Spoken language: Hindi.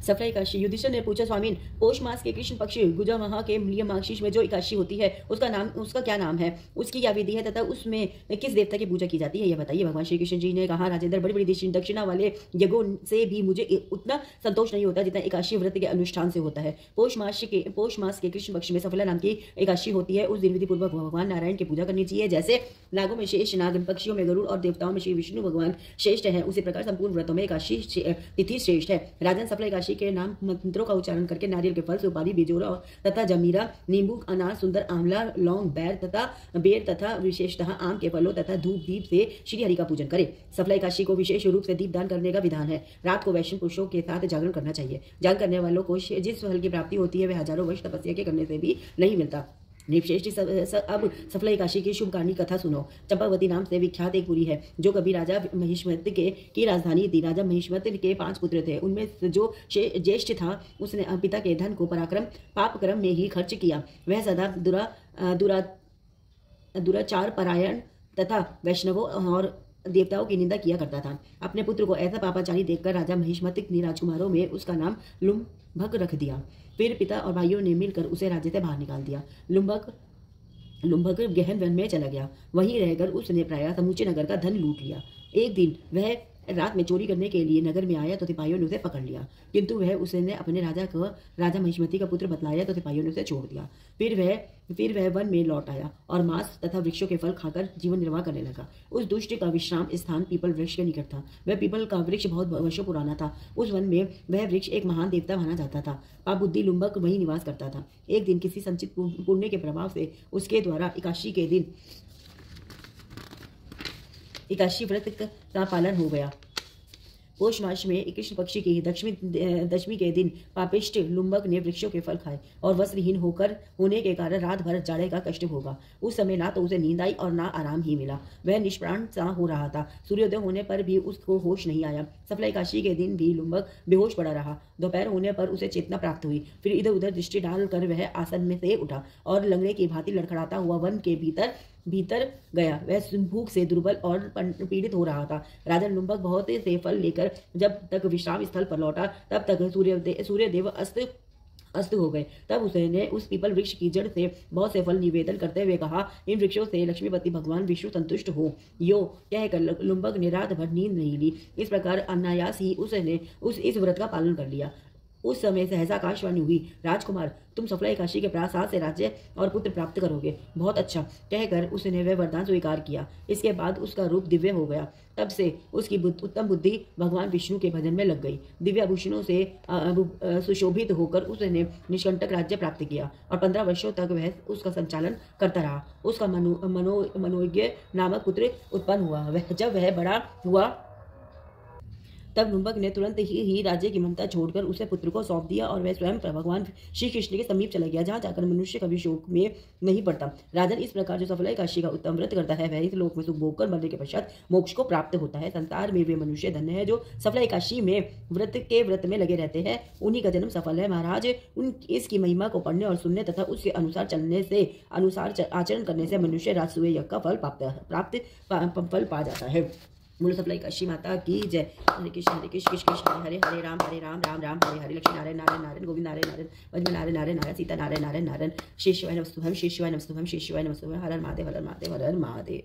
सफला एकादशी। युधिष्ठिर ने पूछा, स्वामीन, पौष मास के कृष्ण पक्ष गुजा माह के लिए मार्गशीर्ष में जो एकादशी होती है उसका क्या नाम है, उसकी क्या विधि है तथा उसमें किस देवता की पूजा की जाती है, यह बताइए। भगवान श्री कृष्ण जी ने कहा, राजेंद्र, बड़ी बड़ी दक्षिणा वाले यज्ञों से भी मुझे उतना संतोष नहीं होता जितना एकादशी व्रत के अनुष्ठान से होता है। पौष मास के कृष्ण पक्ष में सफला नाम की एकादशी होती है। उस दिन विधि पूर्वक भगवान नारायण की पूजा करनी चाहिए। जैसे नागों में शेष नाग, पक्षियों में गरुड़ और देवताओं में श्री विष्णु भगवान श्रेष्ठ है, उसी प्रकार संपूर्ण व्रतों में एकादशी तिथि श्रेष्ठ है। राजन, सफला एकादशी के नाम मंत्रों का उच्चारण करके नारियल के फल, सुपारी, बिजोरा तथा जमीरा, नींबू, अनार, सुंदर, आंवला, लौंग, बेर तथा विशेषतः आम के फलों तथा धूप दीप से श्री हरि का पूजन करें। सफला एकादशी को विशेष रूप से दीपदान करने का विधान है। रात को वैष्णव पुरुषों के साथ जागरण करना चाहिए। जागरण करने वालों को जिस फल की प्राप्ति होती है वह हजारों वर्ष तपस्या के करने से भी नहीं मिलता। अब सफला एकादशी की शुभ कहानी कथा सुनो। चंपावती नाम से विख्यात एक पुरी है जो कभी राजा महिष्मति की राजधानी थी। राजा महिष्मति के 5 पुत्र थे। उनमें जो ज्येष्ठ था उसने पिता के धन को पाप कर्म में ही खर्च किया। वह सदा दुराचार परायण तथा वैष्णवों और देवताओं की निंदा किया करता था। अपने पुत्र को ऐसा पापाचारी देखकर राजा महिष्मति ने राजकुमारों में उसका नाम लुम्भक रख दिया। फिर पिता और भाइयों ने मिलकर उसे राज्य से बाहर निकाल दिया। लुम्भक गहन वन में चला गया। वहीं रहकर उसने प्रायः समूचे नगर का धन लूट लिया। एक दिन वह रात में चोरी करने के लिए नगर में आया तो सिपाहियों ने उसे पकड़ लिया, किंतु उसने अपने राजा महिष्मति का पुत्र बतलाया तो सिपाहियों ने उसे छोड़ दिया। फिर वह वन में लौट आया और मांस तथा वृक्षों के फल खाकर जीवन निर्वाह करने लगा। उस दुष्ट का विश्राम स्थान पीपल वृक्ष के निकट था। वह पीपल का वृक्ष बहुत वर्षों पुराना था। उस वन में वह वृक्ष एक महान देवता माना जाता था। पाप बुद्धि लुम्बक वहीं निवास करता था। एक दिन किसी संचित पुण्य के प्रभाव से उसके द्वारा एकादशी व्रत का पालन हो गया। पौष मास में कृष्ण पक्षी की दशमी के दिन पापिष्ट लुम्बक ने वृक्षों के फल खाए और वस्त्रहीन होने के कारण रात भर जाड़े का कष्ट भोगा। उस समय ना तो उसे नींद आई और ना आराम ही मिला। वह निष्प्राण सा हो रहा था। सूर्योदय होने पर भी उसको होश नहीं आया। सफला एकादशी के दिन भी लुम्बक बेहोश पड़ा रहा। दोपहर होने पर उसे चेतना प्राप्त हुई। फिर इधर उधर दृष्टि डालकर वह आसन में से उठा और लंगड़े की भांति लड़खड़ाता हुआ वन के भीतर गया। वह भूख से दुर्बल और पीड़ित हो रहा था। राजन लुम्बक बहुत से फल लेकर जब तक विश्राम स्थल पर लौटा तब तक सूर्यदेव अस्त हो गए। तब उसने उस पीपल वृक्ष की जड़ से बहुत से फल निवेदन करते हुए कहा, इन वृक्षों से लक्ष्मीपति भगवान विष्णु संतुष्ट हो। यो कहकर लुम्बक ने रात भर नींद नहीं ली। इस प्रकार अनायास ही उसने इस व्रत का पालन कर लिया। उस समय सहसा आकाशवाणी हुई, राजकुमार, तुम सफला एकादशी के प्रासाद से राज्य और पुत्र प्राप्त करोगे। बहुत अच्छा, कहकर उसने वह वरदान स्वीकार किया। इसके बाद उसका रूप दिव्य हो गया। तब से उसकी उत्तम बुद्धि भगवान विष्णु के भजन में लग गई। दिव्य आभूषणों से सुशोभित होकर उसने निष्कंटक राज्य प्राप्त किया और 15 वर्षों तक वह उसका संचालन करता रहा। उसका मनोज्ञ नामक पुत्र उत्पन्न हुआ। जब वह बड़ा हुआ तब लुम्बक ने तुरंत ही राज्य की ममता छोड़कर उसे पुत्र को सौंप दिया और वह स्वयं भगवान श्री कृष्ण के समीप चला गया, जहाँ जाकर मनुष्य कभी शोक में नहीं पड़ता। राजन, इस प्रकार जो सफला एकादशी का उत्तम व्रत करता है वह इस लोक में सुख भोग कर मरने के पश्चात मोक्ष को प्राप्त होता है। संसार में वे मनुष्य धन्य है जो सफला एकादशी में व्रत में लगे रहते हैं। उन्हीं का जन्म सफल है। महाराज, इसकी महिमा को पढ़ने और सुनने तथा उसके अनुसार आचरण करने से मनुष्य राजसूय यज्ञ का फल पा जाता है। बोलो सफला एकादशी माता की जय। हरे कृष्ण कृष्ण कृष्ण हरे हरे राम राम राम हरे हरे। लक्ष्मी नारायण नारायण नारायण गोविंद नारायण नारायण वज्र नारायण नारायण नारायण सीता नारायण नारायण नारायण श्री शिवाय नमस्तुभ्यं श्री शिवाय नमस्तुभ्यं श्री शिवाय नमस्तुभ्यं। हर हर महादेव हर हर महादेव हर हर महादेव।